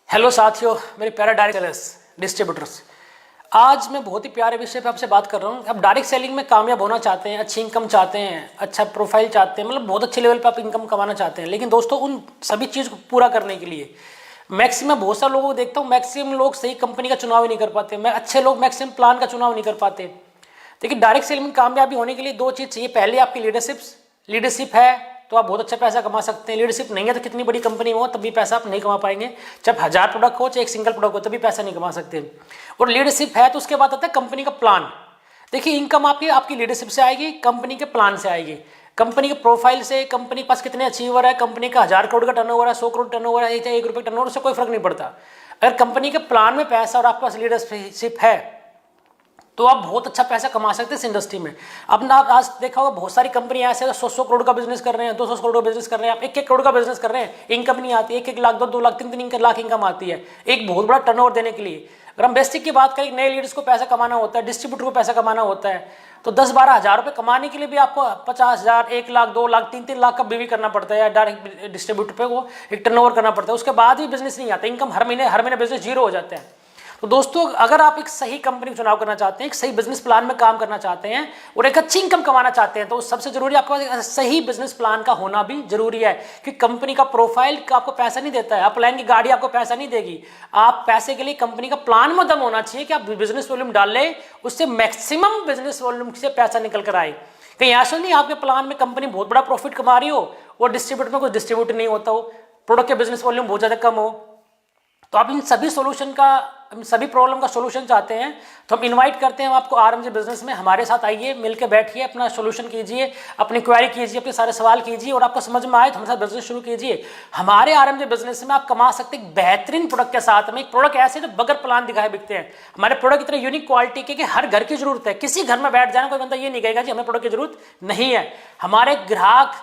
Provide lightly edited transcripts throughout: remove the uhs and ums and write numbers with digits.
Hello साथियों, मेरे प्यारे डायरेक्ट सेलर्स डिस्ट्रीब्यूटर्स। आज मैं बहुत ही प्यारे विषय पे आपसे बात कर रहा हूँ। आप डायरेक्ट सेलिंग में कामयाब होना चाहते हैं, अच्छी इनकम चाहते हैं, अच्छा प्रोफाइल चाहते हैं, मतलब बहुत अच्छे लेवल पे आप इनकम कमाना चाहते हैं। लेकिन दोस्तों, उन सभी चीज़ को पूरा करने के लिए मैक्सिमम बहुत सारे लोगों को देखता हूँ, मैक्सिमम लोग सही कंपनी का चुनाव ही नहीं कर पाते। मैं अच्छे लोग मैक्सिमम प्लान का चुनाव नहीं कर पाते। देखिए, डायरेक्ट सेलिंग में कामयाबी होने के लिए दो चीज़ चाहिए। पहले आपकी लीडरशिप है तो आप बहुत अच्छा पैसा कमा सकते हैं। लीडरशिप नहीं है तो कितनी बड़ी कंपनी हो तब भी पैसा आप नहीं कमा पाएंगे। चाहे 1000 प्रोडक्ट हो चाहे एक सिंगल प्रोडक्ट हो तभी पैसा नहीं कमा सकते। और लीडरशिप है तो उसके बाद आता है कंपनी का प्लान। देखिए, इनकम आपकी लीडरशिप से आएगी, कंपनी के प्लान से आएगी, कंपनी के प्रोफाइल से। कंपनी के पास कितने अचीवर है, कंपनी का 1000 करोड़ का टर्नओवर है, 100 करोड़ टर्नओवर है, चाहे 1 रुपये टर्नओवर, उससे कोई फर्क नहीं पड़ता। अगर कंपनी के प्लान में पैसा और आपके पास लीडरशिप है तो आप बहुत अच्छा पैसा कमा सकते हैं इस इंडस्ट्री में। अब ना आज देखा होगा, बहुत सारी कंपनियां ऐसे 100 करोड़ का बिजनेस कर रहे हैं, 200 करोड़ का बिजनेस कर रहे हैं, आप 1 करोड़ का बिजनेस कर रहे हैं, इनकम नहीं आती। 1 लाख, 2 लाख, 3 लाख इनकम आती है एक बहुत बड़ा टर्नओवर देने के लिए। अगर हम बेसिक की बात करें, नए लीडर्स को पैसा कमाना होता है, डिस्ट्रीब्यूटर को पैसा कमाना होता है, तो 10-12 हज़ार रुपये कमाने के लिए भी आपको 50,000, 1 लाख, 2 लाख, 3 लाख का भी करना पड़ता है। डायरेक्ट डिस्ट्रीब्यूटर पे वो एक टर्नओवर करना पड़ता है, उसके बाद भी बिजनेस नहीं आता। इनकम हर महीने बिजनेस जीरो हो जाता है। तो दोस्तों, अगर आप एक सही कंपनी का चुनाव करना चाहते हैं, एक सही बिजनेस प्लान में काम करना चाहते हैं और एक अच्छी इनकम कमाना चाहते हैं, तो सबसे जरूरी आपके पास सही बिजनेस प्लान का होना भी जरूरी है। कि कंपनी का प्रोफाइल का आपको पैसा नहीं देता है, अपलाइन की गाड़ी आपको पैसा नहीं देगी। आप पैसे के लिए कंपनी का प्लान में दम होना चाहिए कि आप बिजनेस वॉल्यूम डाल लें, उससे मैक्सिमम बिजनेस वॉल्यूम से पैसा निकल कर आए। कहीं ऐसा नहीं आपके प्लान में कंपनी बहुत बड़ा प्रॉफिट कमा रही हो और डिस्ट्रीब्यूटर में कुछ डिस्ट्रीब्यूट नहीं होता हो, प्रोडक्ट के बिजनेस वॉल्यूम बहुत ज्यादा कम हो। तो आप इन सभी प्रॉब्लम का सोल्यूशन चाहते हैं तो हम इनवाइट करते हैं आपको आरएमजे बिजनेस में। हमारे साथ आइए, मिलकर बैठिए, अपना सोल्यूशन कीजिए, अपनी क्वेरी कीजिए, अपने सारे सवाल कीजिए और आपको समझ में आए तो हमारे साथ बिजनेस शुरू कीजिए। हमारे आरएमजे बिजनेस में आप कमा सकते हैं बेहतरीन प्रोडक्ट के साथ में। एक प्रोडक्ट ऐसे जो बगैर प्लान दिखाए बिकते हैं। हमारे प्रोडक्ट इतने यूनिक क्वालिटी के कि हर घर की जरूरत है। किसी घर में बैठ जाना कोई बंदा ये नहीं कहेगा जी हमें प्रोडक्ट की जरूरत नहीं है। हमारे ग्राहक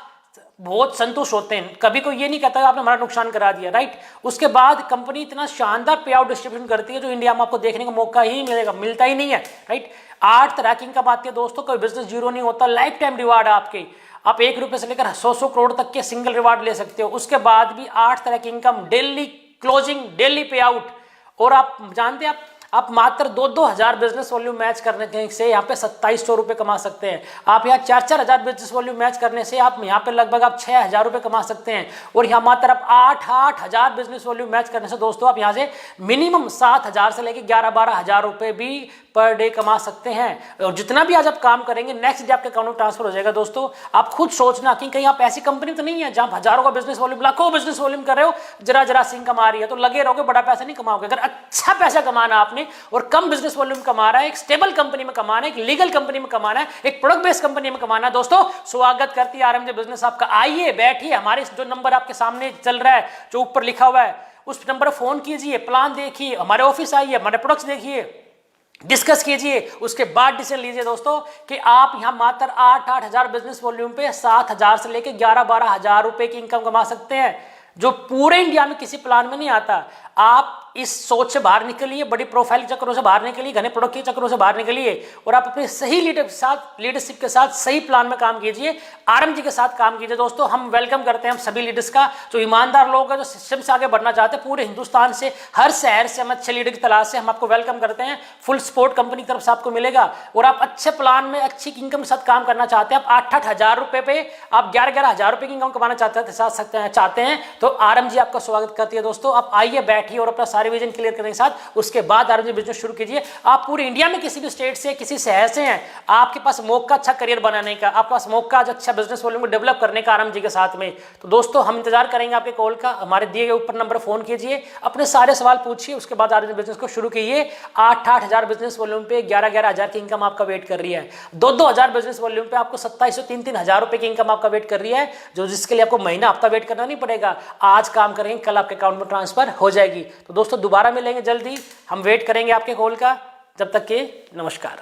बहुत संतुष्ट होते हैं, कभी कोई ये नहीं कहता आपने हमारा नुकसान करा दिया, राइट। उसके बाद कंपनी इतना शानदार पे आउट डिस्ट्रीब्यूशन करती है जो इंडिया में आपको देखने का मौका ही मिलता ही नहीं है, राइट। 8 तरह की इनकम आती है दोस्तों, कोई बिजनेस जीरो नहीं होता। लाइफ टाइम रिवार्ड आपके, आप 1 रुपये से लेकर 100 करोड़ तक के सिंगल रिवार्ड ले सकते हो। उसके बाद भी 8 तरह की इनकम, डेली क्लोजिंग, डेली पे आउट। और आप जानते हैं आप मात्र 2-2 हज़ार बिजनेस वॉल्यूम मैच करने से यहाँ पे 2700 रुपये कमा सकते हैं। आप यहाँ 4-4 हज़ार बिजनेस वॉल्यूम मैच करने से आप यहाँ पे लगभग आप 6,000 रुपये कमा सकते हैं। और यहाँ मात्र आप 8-8 हज़ार बिजनेस वॉल्यूम मैच करने से दोस्तों आप यहाँ से मिनिमम 7,000 से लेकर 11-12 हज़ार रुपये भी पर डे कमा सकते हैं। और जितना भी आज आप काम करेंगे नेक्स्ट डे आपके अकाउंट में ट्रांसफर हो जाएगा। दोस्तों, आप खुद सोचना कि कहीं आप ऐसी कंपनी तो नहीं है जहां हजारों का बिजनेस वॉल्यूम, लाखों बिजनेस वॉल्यूम कर रहे हो, जरा सी इनकम आ रही है तो लगे रहोगे, बड़ा पैसा नहीं कमाओगे। अगर अच्छा पैसा कमाना आपने और कम बिजनेस वॉल्यूम कमा रहा है, एक स्टेबल कंपनी में कमाना है, एक लीगल कंपनी में कमाना है, एक प्रोडक्ट बेस्ड कंपनी में कमाना है, दोस्तों स्वागत करती है आरएमजे बिजनेस आपका। आइए बैठिए, हमारे जो नंबर आपके सामने चल रहा है, जो ऊपर लिखा हुआ है, उस नंबर पर फोन कीजिए, प्लान देखिए, हमारे ऑफिस आइए, हमारे प्रोडक्ट्स देखिए, डिस्कस कीजिए, उसके बाद डिसीजन लीजिए दोस्तों कि आप यहां मात्र 8-8 हज़ार बिजनेस वॉल्यूम पे 7,000 से लेकर 11-12 हज़ार रुपए की इनकम कमा सकते हैं, जो पूरे इंडिया में किसी प्लान में नहीं आता। आप इस सोच से बाहर निकलिए, बड़ी प्रोफाइल के चक्करों से बाहर निकलिए, घने प्रोडक्ट के चक्करों से बाहर निकलिए और आप अपने सही लीडरशिप के साथ सही प्लान में काम कीजिए, आरएमजी के साथ काम कीजिए। दोस्तों, हम वेलकम करते हैं हम सभी लीडर्स का, जो ईमानदार लोग हैं, जो सिस्टम से आगे बढ़ना चाहते हैं। पूरे हिंदुस्तान से, हर शहर से हम अच्छे लीडर की तलाश से हम आपको वेलकम करते हैं। फुल सपोर्ट कंपनी की तरफ से आपको मिलेगा। और आप अच्छे प्लान में अच्छी इनकम के साथ काम करना चाहते हैं, आप 8-8 हज़ार रुपए पे आप 11-11 हज़ार रुपए की इनकम कमाना चाहते हैं तो आरएमजी आपका स्वागत करती है। दोस्तों, आप आइए, बैठिए और अपना सारे विजन क्लियर करने के साथ उसके बाद आरएमजी बिजनेस शुरू कीजिए। आप पूरे इंडिया में किसी भी स्टेट से, किसी शहर से हैं, आपके पास मौका अच्छा करियर बनाने का, आपके पास मौका अच्छा बिजनेस वॉल्यूम को डेवलप करने का आरएमजी के साथ में। तो दोस्तों, हम इंतजार करेंगे आपके कॉल का। हमारे दिए गए ऊपर नंबर फोन कीजिए, अपने सारे सवाल पूछिए, उसके बाद आरएमजी बिजनेस को शुरू कीजिए। 8-8 हज़ार बिजनेस वॉल्यूम पे 11-11 हज़ार की इनकम आपका वेट कर रही है। 2-2 हज़ार बिजनेस वॉल्यूम पे आपको 2700 3-3 हज़ार रुपए की इनकम आपका वेट कर रही है, जो जिसके लिए आपको महीना हफ्ता वेट करना नहीं पड़ेगा। आज काम करेंगे, कल आपके अकाउंट में ट्रांसफर हो जाएगी। तो दोस्तों, दोबारा मिलेंगे जल्दी, हम वेट करेंगे आपके कॉल का। जब तक के नमस्कार।